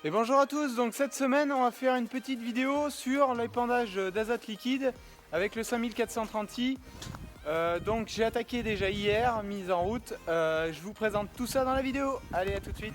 Et bonjour à tous, donc cette semaine on va faire une petite vidéo sur l'épandage d'azote liquide avec le 5430i. Donc j'ai attaqué déjà hier, mise en route, je vous présente tout ça dans la vidéo, allez à tout de suite.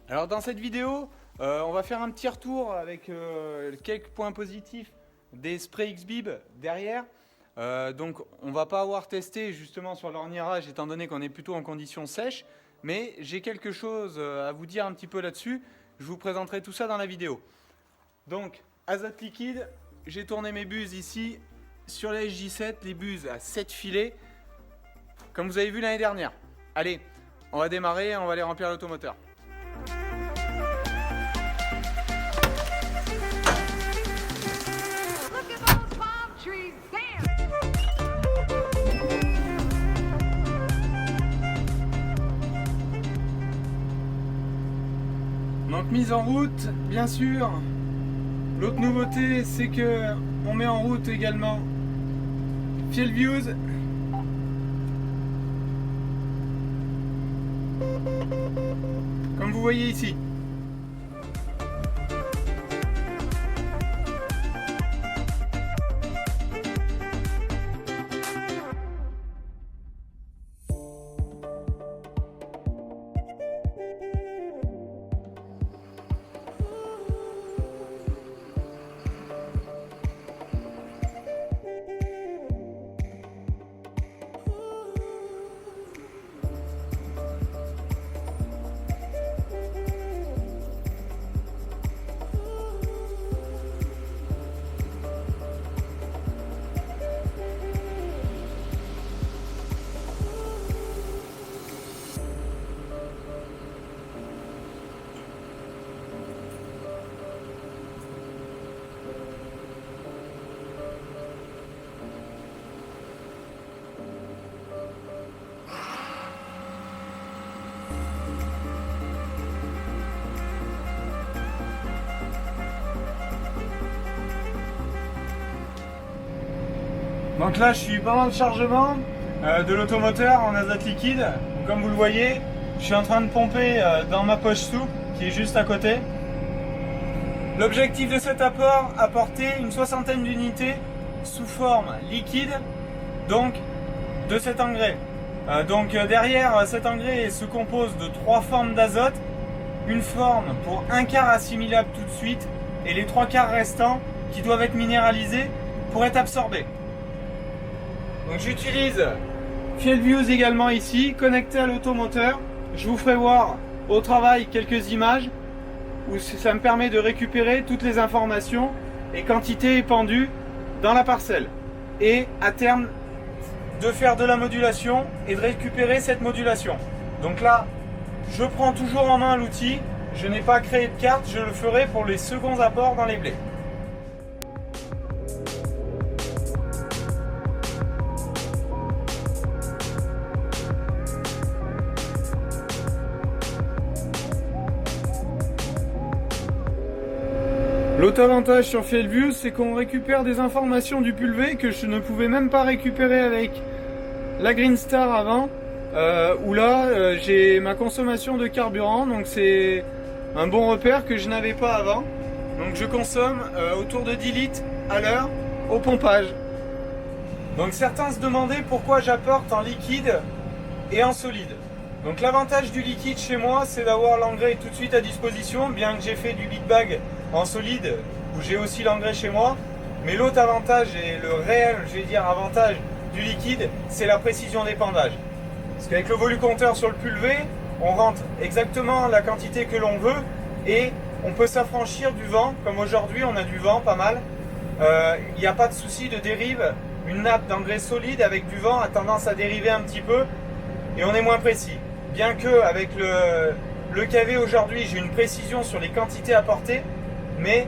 Alors dans cette vidéo, on va faire un petit retour avec quelques points positifs des sprays X-Bib derrière. Donc on va pas avoir testé justement sur l'orniérage étant donné qu'on est plutôt en conditions sèches, mais j'ai quelque chose à vous dire un petit peu là-dessus. Je vous présenterai tout ça dans la vidéo. Donc azote liquide, j'ai tourné mes buses ici sur la SJ7, les buses à 7 filets, comme vous avez vu l'année dernière. Allez, on va démarrer, on va aller remplir l'automoteur. Donc mise en route, bien sûr. L'autre nouveauté, c'est que on met en route également Field Views. Comme vous voyez ici. Donc là je suis pendant le chargement de l'automoteur en azote liquide. Donc, comme vous le voyez, je suis en train de pomper dans ma poche soupe qui est juste à côté. L'objectif de cet apport, apporter une 60aine d'unités sous forme liquide, donc de cet engrais. Derrière cet engrais se compose de 3 formes d'azote, une forme pour un quart assimilable tout de suite et les 3 quarts restants qui doivent être minéralisés pour être absorbés. Donc j'utilise Field Views également ici, connecté à l'automoteur. Je vous ferai voir au travail quelques images où ça me permet de récupérer toutes les informations et quantités épandues dans la parcelle. Et à terme de faire de la modulation et de récupérer cette modulation. Donc là, je prends toujours en main l'outil. Je n'ai pas créé de carte, je le ferai pour les seconds apports dans les blés. L'autre avantage sur Field Views, c'est qu'on récupère des informations du pulvé que je ne pouvais même pas récupérer avec la Green Star avant, où là j'ai ma consommation de carburant, donc c'est un bon repère que je n'avais pas avant. Donc je consomme autour de 10 litres à l'heure au pompage. Donc certains se demandaient pourquoi j'apporte en liquide et en solide. Donc l'avantage du liquide chez moi, c'est d'avoir l'engrais tout de suite à disposition, bien que j'ai fait du big bag en solide, où j'ai aussi l'engrais chez moi. Mais l'autre avantage, et le réel, je vais dire, avantage du liquide, c'est la précision d'épandage. Parce qu'avec le volucompteur sur le pulvé, on rentre exactement la quantité que l'on veut, et on peut s'affranchir du vent, comme aujourd'hui on a du vent pas mal. Il n'y a pas de souci de dérive. Une nappe d'engrais solide avec du vent a tendance à dériver un petit peu, et on est moins précis. Bien que avec le KV aujourd'hui, j'ai une précision sur les quantités apportées, mais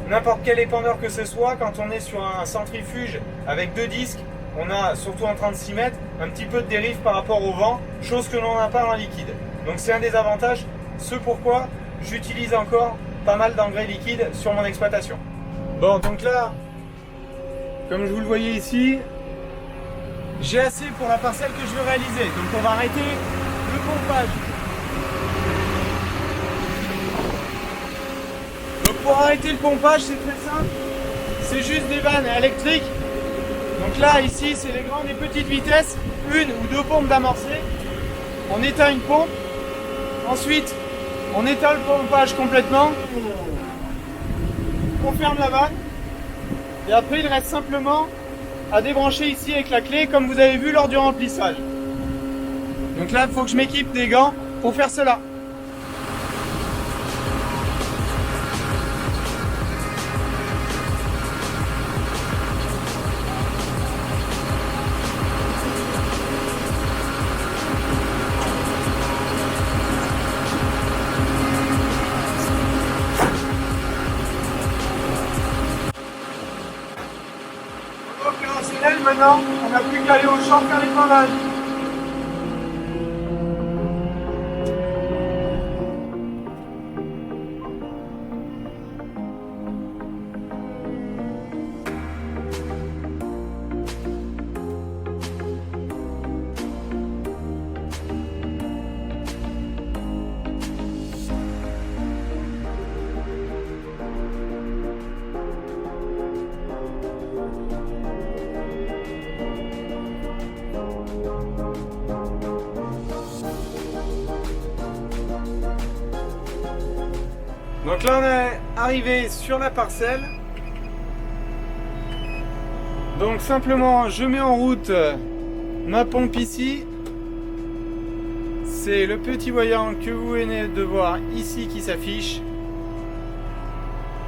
n'importe quel épandeur que ce soit, quand on est sur un centrifuge avec 2 disques, on a, surtout en 36 mètres, un petit peu de dérive par rapport au vent, chose que l'on n'a pas en liquide. Donc c'est un des avantages, ce pourquoi j'utilise encore pas mal d'engrais liquides sur mon exploitation. Bon, donc là, comme je vous le voyez ici, j'ai assez pour la parcelle que je veux réaliser. Donc on va arrêter le pompage. Donc pour arrêter le pompage, c'est très simple. C'est juste des vannes électriques. Donc là, ici, c'est les grandes et petites vitesses. 1 ou 2 pompes d'amorcer. On éteint une pompe. Ensuite, on éteint le pompage complètement. On ferme la vanne. Et après, il reste simplement à débrancher ici avec la clé, comme vous avez vu lors du remplissage. Donc là, il faut que je m'équipe des gants pour faire cela. Maintenant, on n'a plus qu'à aller au champ faire l'épandage. Donc là on est arrivé sur la parcelle. Donc simplement je mets en route ma pompe ici. C'est le petit voyant que vous venez de voir ici qui s'affiche.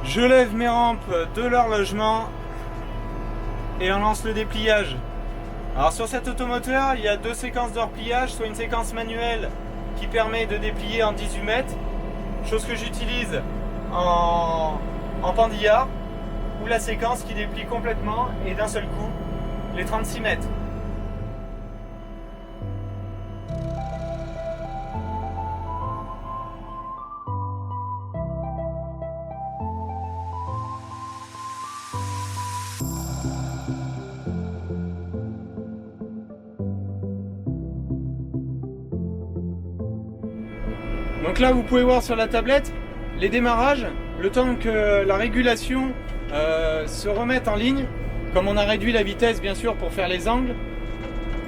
Je lève mes rampes de l'horlogement et on lance le dépliage. Alors sur cet automoteur, il y a 2 séquences de repliage, soit une séquence manuelle qui permet de déplier en 18 mètres, chose que j'utilise en pendillard, ou la séquence qui déplie complètement et d'un seul coup les 36 mètres. Donc là vous pouvez voir sur la tablette les démarrages, le temps que la régulation se remette en ligne. Comme on a réduit la vitesse bien sûr pour faire les angles,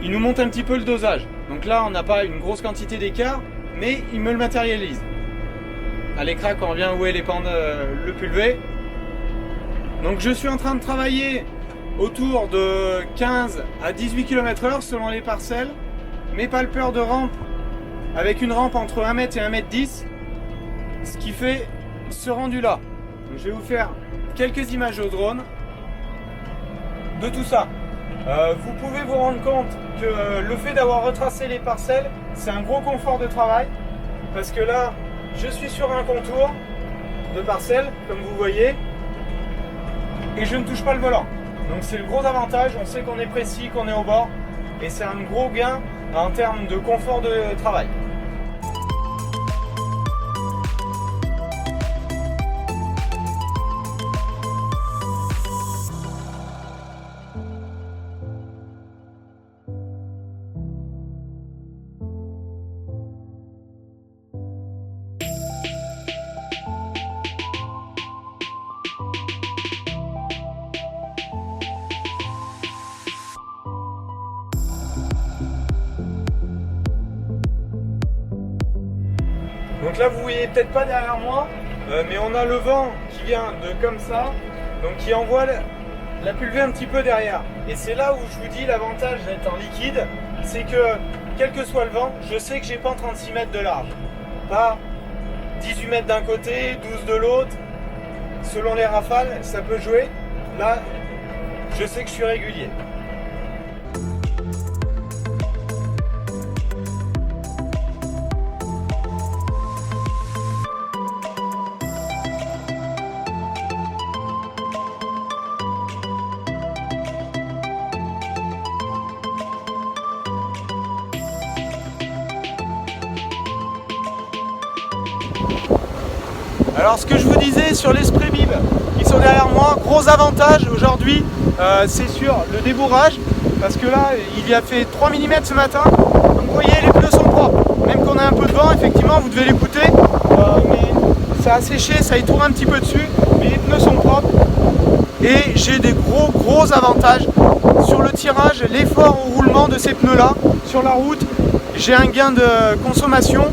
il nous monte un petit peu le dosage. Donc là on n'a pas une grosse quantité d'écart, mais il me le matérialise. À l'écran quand on vient où est le pulvé. Donc je suis en train de travailler autour de 15 à 18 km/h selon les parcelles. Mes palpeurs de rampe avec une rampe entre 1 m et 1 m 10, ce qui fait ce rendu là. Donc, je vais vous faire quelques images au drone de tout ça. Vous pouvez vous rendre compte que le fait d'avoir retracé les parcelles, c'est un gros confort de travail, parce que là je suis sur un contour de parcelles comme vous voyez et je ne touche pas le volant. Donc c'est le gros avantage, on sait qu'on est précis, qu'on est au bord, et c'est un gros gain en termes de confort de travail. Donc là vous voyez peut-être pas derrière moi, mais on a le vent qui vient de comme ça, donc qui envoie la pulvée un petit peu derrière. Et c'est là où je vous dis l'avantage d'être en liquide, c'est que quel que soit le vent, je sais que j'ai pas 36 mètres de large. Pas 18 mètres d'un côté, 12 de l'autre, selon les rafales, ça peut jouer. Là, je sais que je suis régulier. Alors ce que je vous disais sur les spray bibs qui sont derrière moi, gros avantage aujourd'hui, c'est sur le débourrage, parce que là il y a fait 3 mm ce matin, donc vous voyez les pneus sont propres, même qu'on a un peu de vent, effectivement vous devez l'écouter, mais ça a séché, ça étourne un petit peu dessus, mais les pneus sont propres, et j'ai des gros avantages sur le tirage, l'effort au roulement de ces pneus là, sur la route, j'ai un gain de consommation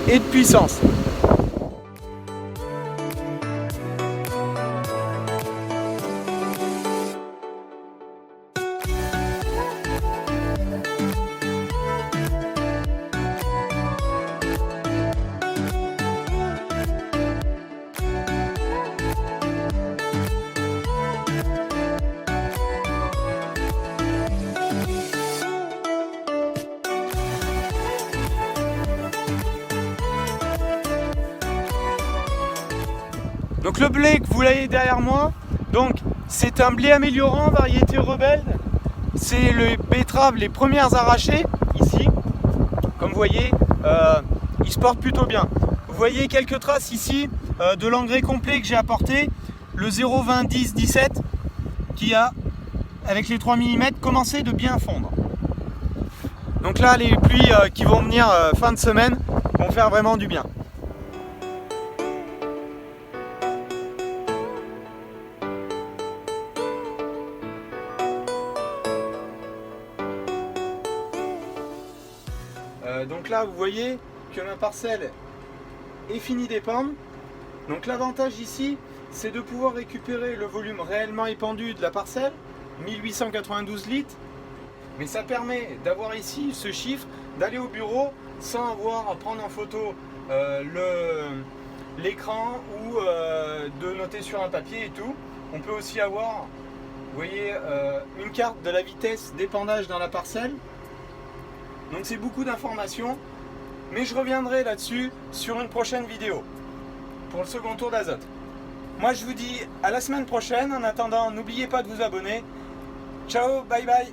et de puissance. Donc le blé que vous voyez derrière moi, donc c'est un blé améliorant variété rebelle. C'est les betteraves les premières arrachées ici. Comme vous voyez, il se porte plutôt bien. Vous voyez quelques traces ici de l'engrais complet que j'ai apporté, le 0,20 10 17 qui a, avec les 3 mm, commencé de bien fondre. Donc là, les pluies qui vont venir fin de semaine vont faire vraiment du bien. Donc là vous voyez que ma parcelle est finie d'épandre. Donc l'avantage ici c'est de pouvoir récupérer le volume réellement épandu de la parcelle, 1892 litres. Mais ça permet d'avoir ici ce chiffre, d'aller au bureau sans avoir à prendre en photo l'écran ou de noter sur un papier et tout. On peut aussi avoir, vous voyez, une carte de la vitesse d'épandage dans la parcelle. Donc c'est beaucoup d'informations, mais je reviendrai là-dessus sur une prochaine vidéo pour le second tour d'azote. Moi je vous dis à la semaine prochaine. En attendant, n'oubliez pas de vous abonner. Ciao, bye bye.